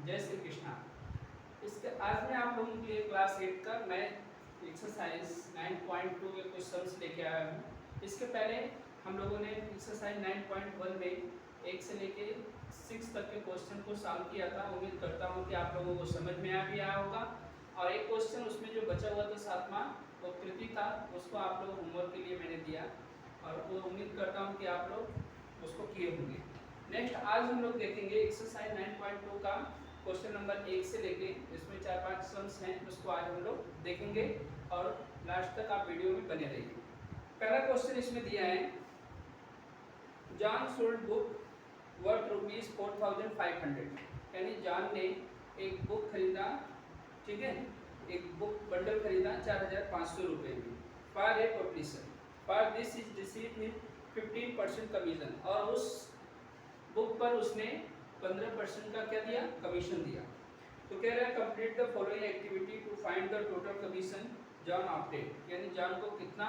जय श्री कृष्णा। इसके आज मैं आप लोगों के लिए क्लास 8 का मैथ एक्सरसाइज 9.2 के क्वेश्चंस लेके आया हूँ। इसके पहले हम लोगों ने एक्सरसाइज 9.1 में 1 से लेके 6 तक के क्वेश्चन को सॉल्व किया था। उम्मीद करता हूँ कि आप लोगों को समझ में आ भी आया होगा। और एक क्वेश्चन उसमें जो बचा हुआ था 7वां, वो कृति था, उसको आप लोग होमवर्क के लिए मैंने दिया और वो उम्मीद करता हूँ कि आप लोग उसको किए होंगे। नेक्स्ट आज हम लोग देखेंगे एक्सरसाइज 9.2 का क्वेश्चन नंबर 1 से लेके, इसमें 4-5 सम्स हैं, उसको आज हम लोग देखेंगे और लास्ट तक आप वीडियो में बने रहिए। पहला क्वेश्चन इसमें दिया है, जॉन सोल्ड बुक वर्थ ₹4,500, यानी जॉन ने एक बुक खरीदा, ठीक है, एक बुक बंडल खरीदा 4,500 रुपये में। For a publisher, for this is received 15% commission, और उस बुक पर उसने 15% का क्या दिया, कमीशन दिया। तो कह रहा है complete the following activity to find the total commission John obtain, यानी जॉन को कितना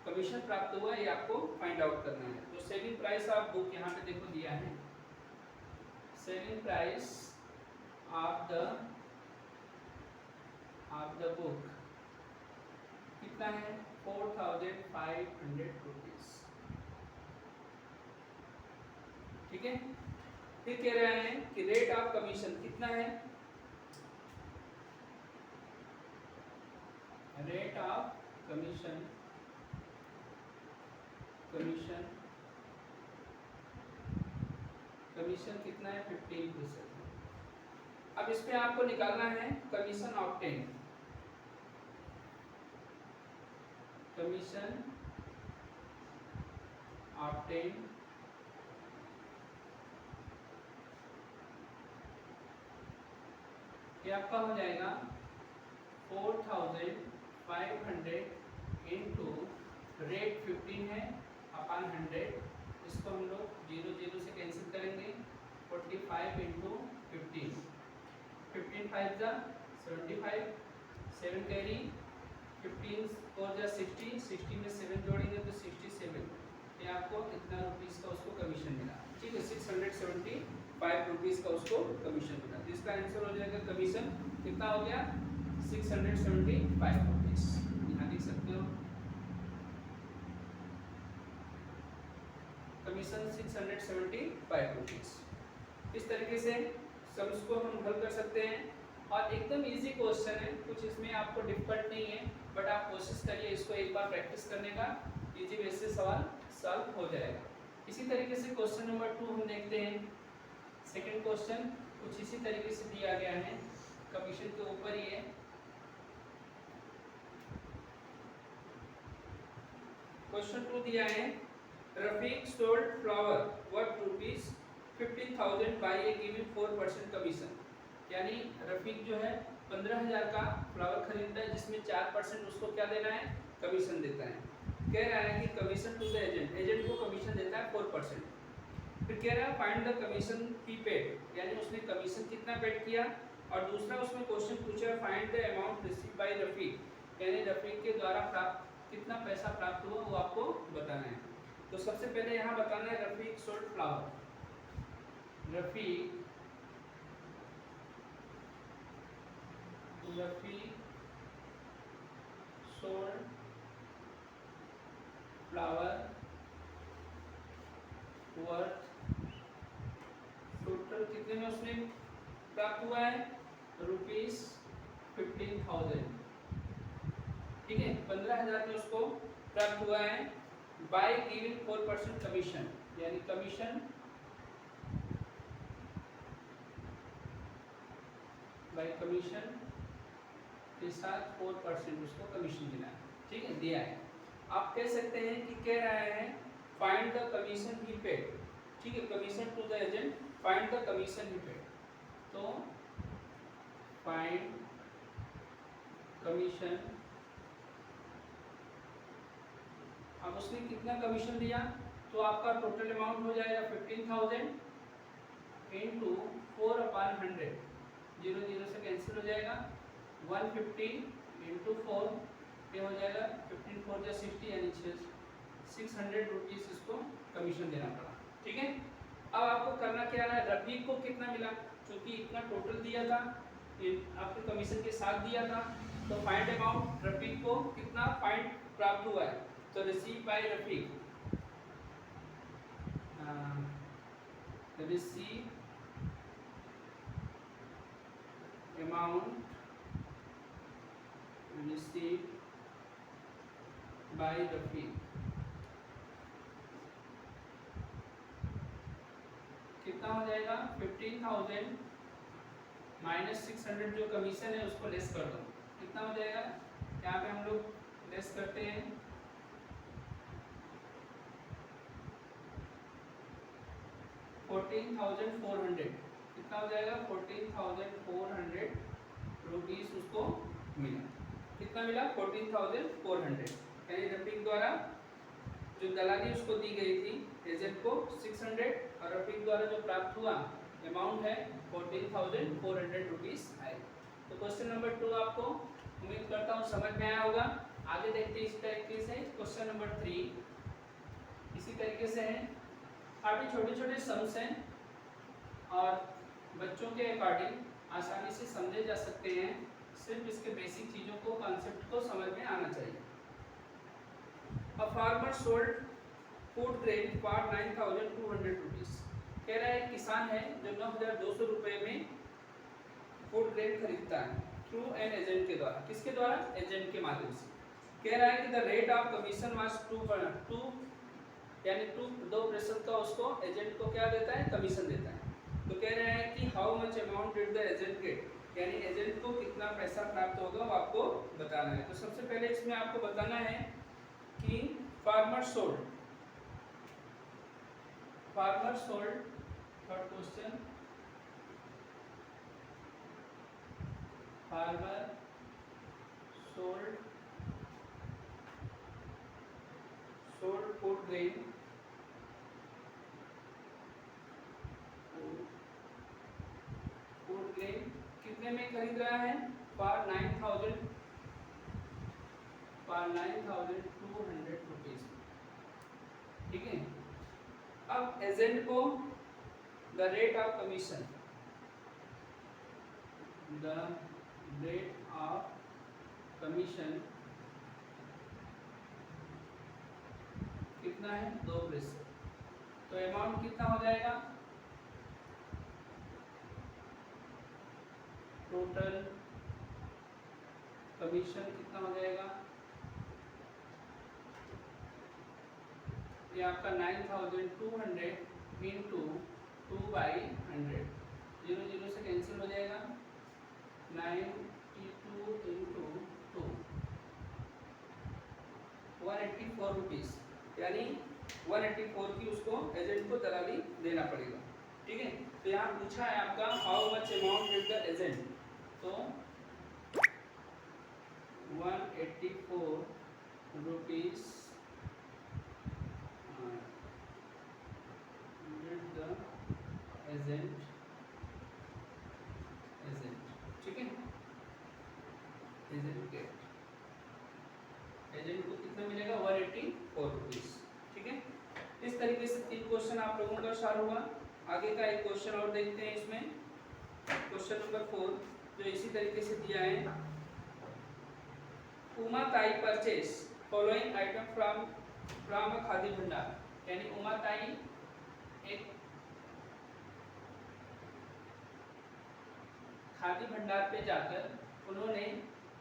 कमीशन प्राप्त हुआ ये आपको फाइंड आउट करना है। तो सेलिंग प्राइस ऑफ बुक यहाँ पे देखो दिया है, selling price of the book कितना है, 4,500 रुपीज, ठीक है। फिर कह रहे हैं कि रेट ऑफ कमीशन कितना है, रेट ऑफ कमीशन कितना है, 15%। अब इसमें आपको निकालना है कमीशन ऑब्टेन, कमीशन ऑब्टेन ये आपका हो जाएगा 4,500 इंटू रेट 15 है अपॉन 100, इसको हम लोग 0 से कैंसिल करेंगे। 45 इंटू 15, 15 5 जा 75, 7 कैरी, 15 4 जा 60, 60 में 7 जोड़ेंगे तो 67, ये आपको इतना रुपीस का उसको कमीशन मिला, ठीक है। 675 रुपीस का उसको कमीशन मिला। तो इसका आंसर हो जाएगा कमीशन कितना हो गया, 675 रुपीस, यहाँ लिख सकते हो कमीशन 675 रुपीस। इस तरीके से सम्स को हम हल कर सकते हैं और एकदम इजी क्वेश्चन है, कुछ इसमें आपको डिफिकल्ट नहीं है, बट आप कोशिश करिए इसको एक बार प्रैक्टिस करने का, इजी वे से सवाल सॉल्व हो जाएगा। इसी तरीके से क्वेश्चन नंबर 2 हम देखते हैं। सेकंड क्वेश्चन कुछ इसी तरीके से दिया गया है, कमीशन के ऊपर ही है। क्वेश्चन 2 दिया है, Rafiq sold flower worth ₹15,000 by a giving 4% commission, यानी रफीक जो है 15,000 का फ्लावर खरीदता है जिसमें 4% उसको क्या देना है, कमीशन देता है। कह रहा है कि commission to the agent, agent को कमीशन देता है 4%। फिर कह रहा है find the commission he paid, यानी उसने कमीशन कितना पेड किया। और दूसरा उसमें क्वेश्चन पूछा find the amount received by Rafiq, यानी रफीक के द्वारा प्राप्त कितना पैसा प्राप्त हुआ वो आपको बताना है। तो सबसे पहले यहाँ बताना है Rafiq sold flower, Rafiq sold flower worth, total कितने में उसने प्राप्त हुआ है, ₹15,000, ठीक है, 15,000 में उसको प्राप्त हुआ है। बाय गिविंग 4% कमीशन, यानी कमीशन बाय कमीशन के साथ 4% उसको कमीशन मिला है, ठीक है, दिया है। आप कह सकते हैं कि कह रहा है find the commission he paid, ठीक है, commission to the agent, find the commission he paid. तो फाइंड कमीशन, अब उसने कितना कमीशन दिया, तो आपका टोटल अमाउंट हो जाएगा 15,000 इंटू 4/100, 0 से कैंसिल हो जाएगा, 150 इंटू 4, ये हो जाएगा 15 4 जा 60, यानी 600 रुपीस इसको कमीशन देना पड़ा, ठीक है। अब आपको करना क्या है, रफीक को कितना मिला, क्योंकि इतना टोटल दिया था, आपके कमीशन के साथ दिया था, तो फाइंड अमाउंट रफीक को कितना फाइंड प्राप्त हुआ है, तो receive by Rafiq, receive amount receive by Rafiq कितना हो जाएगा 15,000 माइनस 600 जो कमीशन है उसको लेस कर दो, कितना हो जाएगा, यहाँ पे हम लोग लेस करते हैं 14,400, कितना हो जाएगा 14,400 रुपीस उसको मिला, कितना मिला 14,400, यानी रफीक द्वारा जो दलाली उसको दी गई थी एजेंट को 600 और रफीक द्वारा जो प्राप्त हुआ अमाउंट है 14,400 रुपीस आए। तो क्वेश्चन नंबर 2 आपको उम्मीद करता हूँ समझ में आया होगा। आगे देखते हैं इस तरीके से क्वेश्चन नंबर 3 इसी तरीके से है, काफ़ी छोटे छोटे सम्स हैं और बच्चों के अकॉर्डिंग आसानी से समझे जा सकते हैं, सिर्फ इसके बेसिक चीज़ों को कॉन्सेप्ट को समझ में आना चाहिए। A farmer sold food grain for 9,200 rupees, कह रहा है किसान है जो 9,200 रुपये में फूड ग्रेन खरीदता है थ्रू एन एजेंट के द्वारा, किसके द्वारा, एजेंट के माध्यम से। कह रहा है कि the rate of commission was 2 यानी 2% का उसको एजेंट को क्या देता है, कमीशन देता है। तो कह रहे हैं कि how much amount did the agent get, यानी एजेंट को कितना पैसा प्राप्त होगा वो आपको बताना है। तो सबसे पहले इसमें आपको बताना है कि farmer sold, third question, farmer sold food grain कितने में खरीद रहा है, फॉर 9,200 रुपीज, ठीक है। अब एजेंट को the rate of commission, the rate of commission कितना है 2%, तो अमाउंट कितना हो जाएगा, टोटल कमीशन कितना हो जाएगा, ये आपका 9,200 इंटू 2/100, 0 से कैंसिल हो जाएगा, 92 इंटू 2, 184 रुपीज़, यानी 184 की उसको एजेंट को दलाली देना पड़ेगा, ठीक है। तो यहाँ पूछा है आपका how much amount with the agent, तो 184 रुपीज़ विद द एजेंट, ठीक है। एजेंट को कितना मिलेगा 184 रुपीज़, ठीक है। इस तरीके से 3 क्वेश्चन आप लोगों का सॉल्व हुआ। आगे का एक क्वेश्चन और देखते हैं इसमें, क्वेश्चन नंबर 4 जो इसी तरीके से दिया है, उमा ताई purchase following item from a khadi भंडार, यानी उमा ताई एक खादी भंडार पे जाकर उन्होंने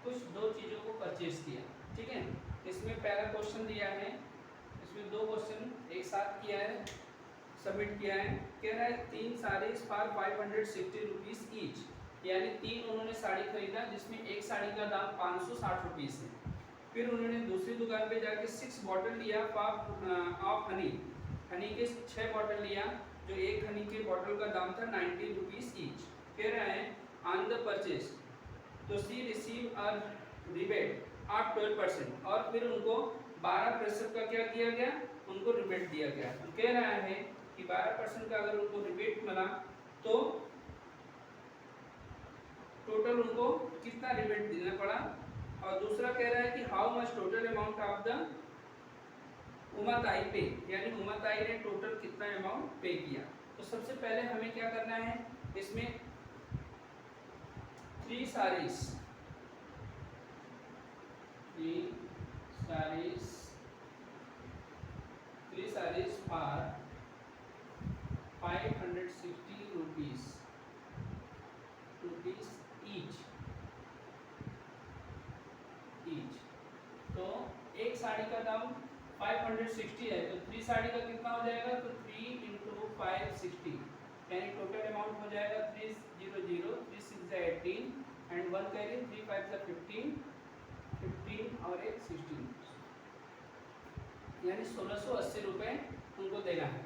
कुछ 2 चीज़ों को परचेस किया, ठीक है। इसमें पहला क्वेश्चन दिया है, इसमें 2 क्वेश्चन एक साथ किया है, सबमिट किया है। कह रहा है 3 साड़ीज फॉर 560 रुपीज़ ईच, यानी 3 उन्होंने साड़ी खरीदा जिसमें एक साड़ी का दाम 560 रुपीज़ है। फिर उन्होंने दूसरी दुकान पे जाके 6 बॉटल लिया ऑफ हनी के 6 बॉटल लिया, जो एक हनी के बॉटल का दाम था 90 रुपीज़ ईच। कह रहा है ऑन द परचेज तो सी रिसीव अ रिबेट ऑफ 12%, और फिर उनको 12% का क्या दिया गया, उनको रिबेट दिया गया। तो कह रहा है कि 12% का अगर उनको रिबेट मिला तो टोटल उनको कितना रिबेट देना पड़ा। और दूसरा कह रहा है कि how much total amount of the Umatai pay, यानी उमाताई ने टोटल कितना अमाउंट पे किया। तो सबसे पहले हमें क्या करना है, इसमें sarees, 3 sarees for 560 rupees each. तो एक साड़ी का दाम 560 है, तो 3 साड़ी का कितना हो जाएगा, तो 3 इंटू 560 यानी टोटल अमाउंट हो जाएगा 300, 3 6 18 एंड 1 कैरी 3 5 15 और एक 16 यानी 1680 रुपये उनको देना है।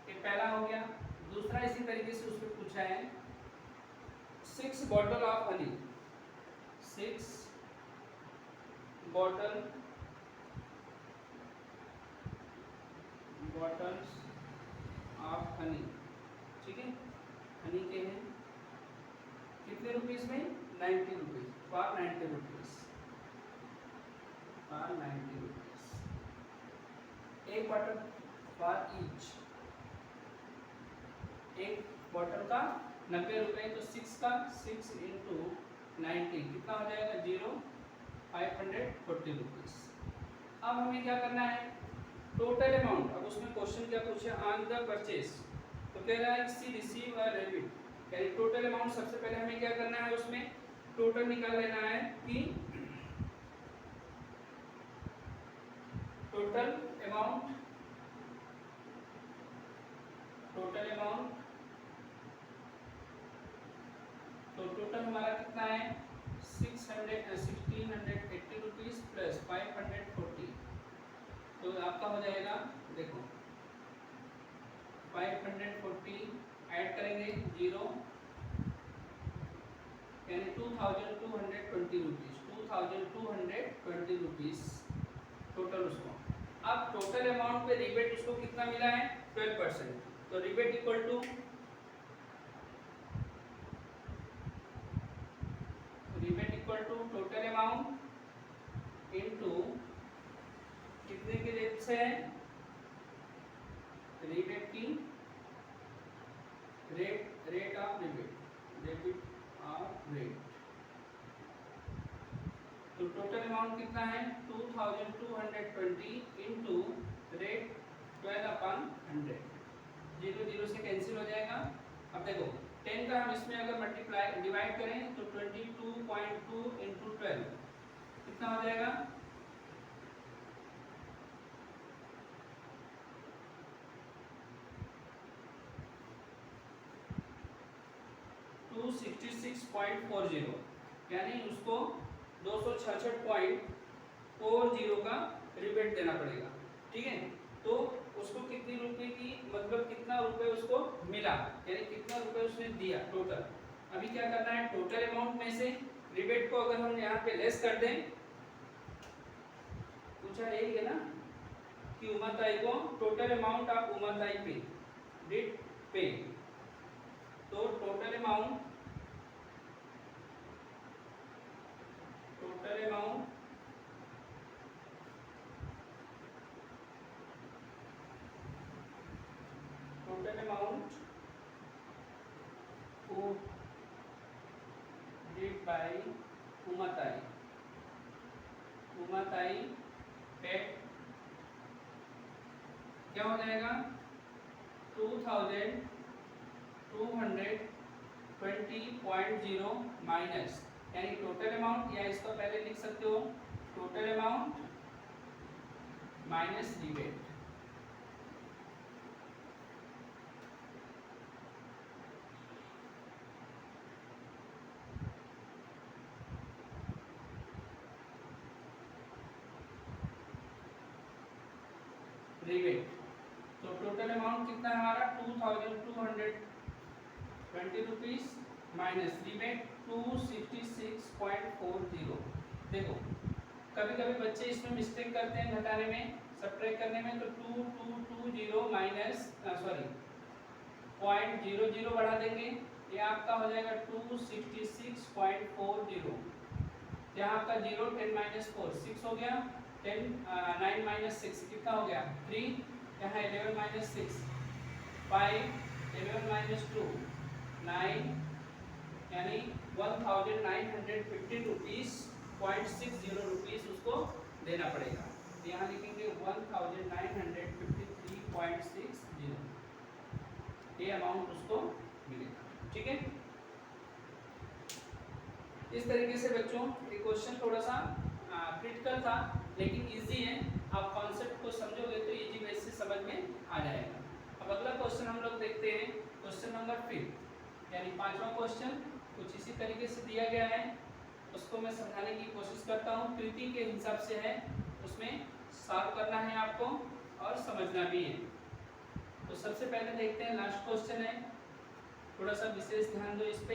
ये पहला हो गया। दूसरा इसी तरीके से उसमें पूछा है 6 bottle of honey, 6 bottles of honey, ठीक है, हनी के हैं कितने रुपीस में, 90 रुपीज फॉर 90 रुपीज एक बॉटल फॉर ईच, एक बॉटल का 90 रुपये, तो 6 का 6 इंटू 90 कितना हो जाएगा 540 रुपीज। अब हमें क्या करना है, टोटल अमाउंट। अब उसमें क्वेश्चन क्या पूछे, ऑन द परचेज, तो कह रहा है सी रिसीव और डेबिट, यानी टोटल अमाउंट। सबसे पहले हमें क्या करना है, उसमें टोटल निकाल लेना है कि टोटल अमाउंट तो टोटल हमारा कितना है 1680 रुपीज प्लस 540, तो आपका हो जाएगा, देखो 540 ऐड करेंगे 0 यानी 2220 रुपीज टोटल उसको। अब टोटल अमाउंट पे रिबेट उसको कितना मिला है 12%, तो rebate equal to total amount into कितने के रेट से है, रिबेट की rate of rebate, debit of rate. तो टोटल अमाउंट कितना है 2220 इनटू रेट 12/100, 0 से कैंसिल हो जाएगा। अब देखो 10 का हम इसमें अगर मल्टीप्लाई डिवाइड करें तो 22.2 इंटू 12 कितना हो जाएगा, $266.40 यानी उसको 266.40 का रिबेट देना पड़ेगा, ठीक है। तो उसको कितनी रुपए की, मतलब कितना रुपए उसको मिला, यानी कितना रुपए उसने दिया टोटल। अभी क्या करना है, टोटल अमाउंट में से रिबेट को अगर हम यहाँ पे लेस कर दें, पूछा यही है ना कि उमरताई को टोटल अमाउंट ऑफ उमरताई पे डिड पे, तो total amount who did by Umartai paid क्या हो जाएगा 2220.0 माइनस, यानी टोटल अमाउंट, या इसको पहले लिख सकते हो total amount minus rebate. Rebate तो टोटल अमाउंट कितना है हमारा 2220 रुपीज माइनस रिबेट 266.40। देखो कभी कभी बच्चे इसमें मिस्टेक करते हैं घटाने में, सब्ट्रैक्ट करने में, तो 2220 माइनस 0.00 बढ़ा देंगे, ये आपका हो जाएगा 266.40। यहाँ आपका 0 10 माइनस 4 6 हो गया, 10 9 माइनस 6 कितना हो गया 3, यहाँ 11 माइनस 6 5, 11 माइनस 2 9 यानी यानी 1915 रुपीज़ 0.60 रुपीज़ उसको देना पड़ेगा। तो यहाँ लिखेंगे 1953.60 ये अमाउंट उसको मिलेगा। ठीक है, इस तरीके से बच्चों ये क्वेश्चन थोड़ा सा क्रिटिकल था लेकिन इजी है। आप कॉन्सेप्ट को समझोगे तो इजी वे से समझ में आ जाएगा। अब अगला क्वेश्चन हम लोग देखते हैं, क्वेश्चन नंबर 5 यानी 5वां क्वेश्चन कुछ इसी तरीके से दिया गया है, उसको मैं समझाने की कोशिश करता हूँ। कृति के हिसाब से है, उसमें सॉल्व करना है आपको और समझना भी है। तो सबसे पहले देखते हैं, लास्ट क्वेश्चन है, थोड़ा सा विशेष ध्यान दो इस पे।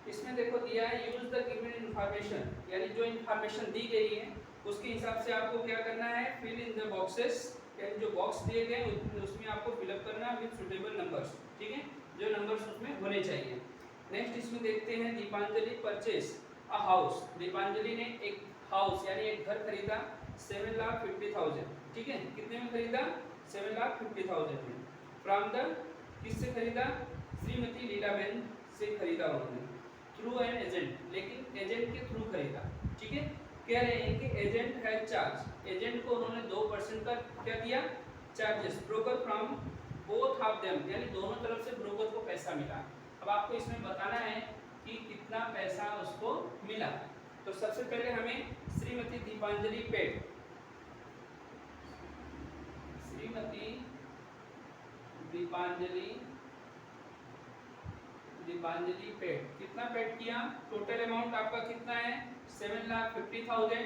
इसमें देखो दिया है यूज द गिवन इंफॉर्मेशन, यानी जो इंफॉर्मेशन दी गई है उसके हिसाब से आपको क्या करना है, फिल इन द बॉक्सेस, यानी जो बॉक्स दिए गए उसमें आपको फिलअप करना विद सुटेबल नंबर्स। ठीक है, जो नंबर्स उसमें होने चाहिए। नेक्स्ट इसमें देखते हैं, Deepanjali purchase a house, Deepanjali ने एक हाउस यानी एक घर खरीदा 7,50,000। ठीक है, कितने में खरीदा, 7,50,000 में। फ्रॉम द, किससे खरीदा, श्रीमती लीलाबेन से खरीदा उन्होंने, थ्रू एन एजेंट, लेकिन एजेंट के थ्रू खरीदा। ठीक है, कह रहे हैं कि एजेंट है चार्ज, एजेंट को उन्होंने 2% का क्या दिया, charges, broker from both of them, यानी दोनों तरफ से ब्रोकर को पैसा मिला। अब आपको इसमें बताना है कि कितना पैसा उसको मिला। तो सबसे पहले हमें श्रीमती दीपांजलि पेड, श्रीमती दीपांजलि पेड कितना पेड किया, टोटल अमाउंट आपका कितना है, 7,50,000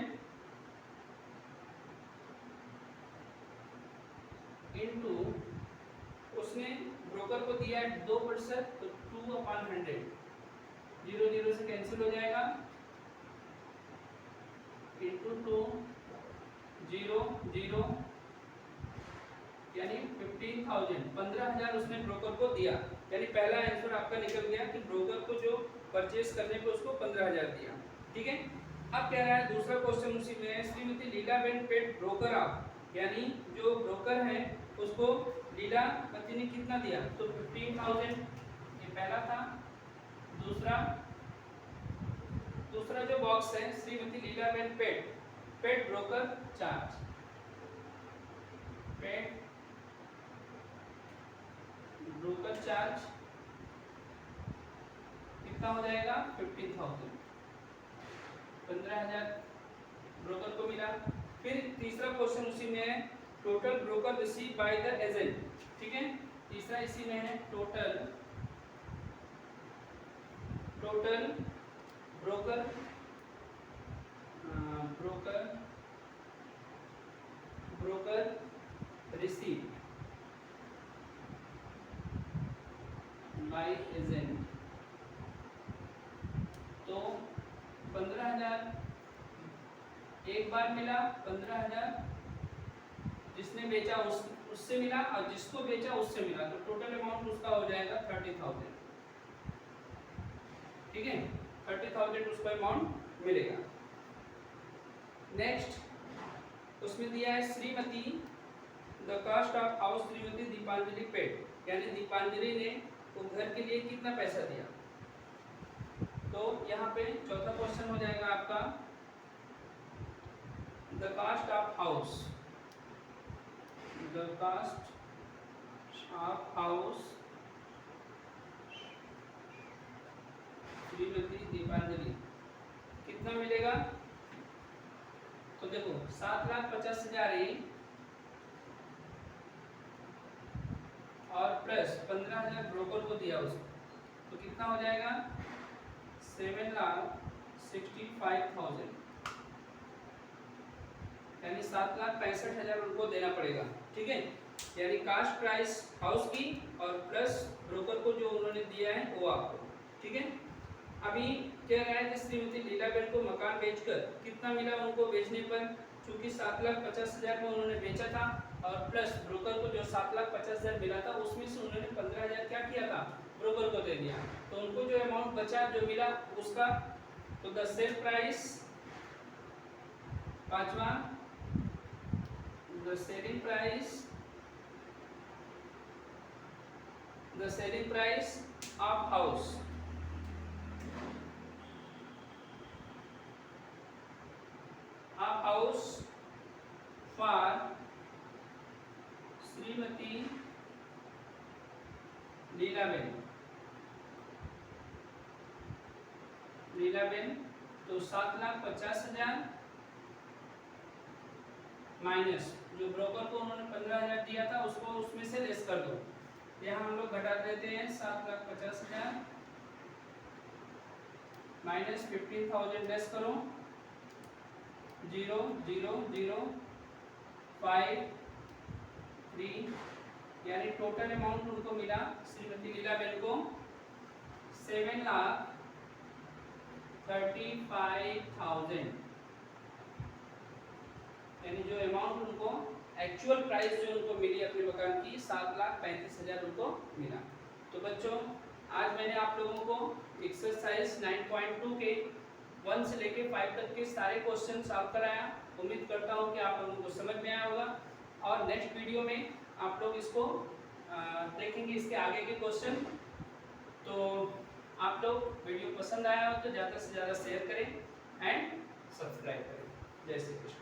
इनटू उसने ब्रोकर को दिया है 2%, तो 2/100, 0 से कैंसिल हो जाएगा, इनटू 2, 0 यानी 15,000 उसने ब्रोकर को दिया। यानी पहला आंसर आपका निकल गया कि ब्रोकर को जो परचेस करने पे उसको 15,000 दिया। ठीक है, अब कह रहा है दूसरा क्वेश्चन उसी में है, श्रीमती लीलाबेन पेड ब्रोकर आप, यानी जो ब्रोकर है उसको लीलावती ने कितना दिया, तो 15,000, ये पहला था। दूसरा जो बॉक्स है, Shrimati Leelaben paid broker charge, paid broker charge कितना हो जाएगा, 15,000, 15,000 ब्रोकर को मिला। फिर तीसरा क्वेश्चन उसी में है, total broker receive by the agent. ठीक है, तीसरा इसी में है, total broker receive by agent, तो 15,000 एक बार मिला, 15,000 जिसने बेचा उससे मिला और जिसको बेचा उससे मिला, तो टोटल अमाउंट उसका हो जाएगा 30,000। ठीक है, 30,000 उसको अमाउंट मिलेगा। नेक्स्ट उसमें दिया है Shrimati the cost of house Shrimati Deepanjali paid, यानी दीपांजलि ने वो घर के लिए कितना पैसा दिया। तो यहाँ पे चौथा क्वेश्चन हो जाएगा आपका, the cost of house Shrimati Deepanjali कितना मिलेगा, तो देखो 7,50,000 और प्लस 15,000 ब्रोकर को दिया उसको, तो कितना हो जाएगा, 7,65,000, यानी 7,65,000 उनको देना पड़ेगा। ठीक है, यानी कास्ट प्राइस हाउस की और प्लस ब्रोकर को जो उन्होंने दिया है वो आपको। ठीक है, अभी कह रहा है कि श्रीमती लीलाबेन को मकान बेचकर कितना मिला उनको बेचने पर, चूंकि 7,50,000 में उन्होंने बेचा था और प्लस ब्रोकर को जो 7,50,000 मिला था उसमें से उन्होंने 15,000 क्या किया था, ब्रोकर को दे दिया, तो उनको जो अमाउंट बचा जो मिला उसका, तो द सेल प्राइस, पांचवा the selling price the selling price of house. Of house for Shrimati Leelaben. Leelaben तो 7,50,000 माइनस जो ब्रोकर को उन्होंने 15,000 दिया था उसको उसमें से लेस कर दो। यहाँ हम लोग घटा देते हैं 7,50,000 माइनस 15,000 लेस करो 0 0 0 5 3 यानी टोटल अमाउंट उनको मिला श्रीमती लीलाबेन को 7,35,000 यानी जो अमाउंट उनको एक्चुअल प्राइस जो उनको मिली अपने मकान की 7,35,000 उनको मिला। तो बच्चों आज मैंने आप लोगों को एक्सरसाइज 9.2 के 1 से लेके 5 तक के सारे क्वेश्चन सॉल्व कराया। उम्मीद करता हूँ कि आप लोगों को समझ में आया होगा और नेक्स्ट वीडियो में आप लोग इसको देखेंगे इसके आगे के क्वेश्चन। तो आप लोग वीडियो पसंद आया हो तो ज़्यादा से ज़्यादा शेयर करें एंड सब्सक्राइब करें। जय श्री कृष्ण।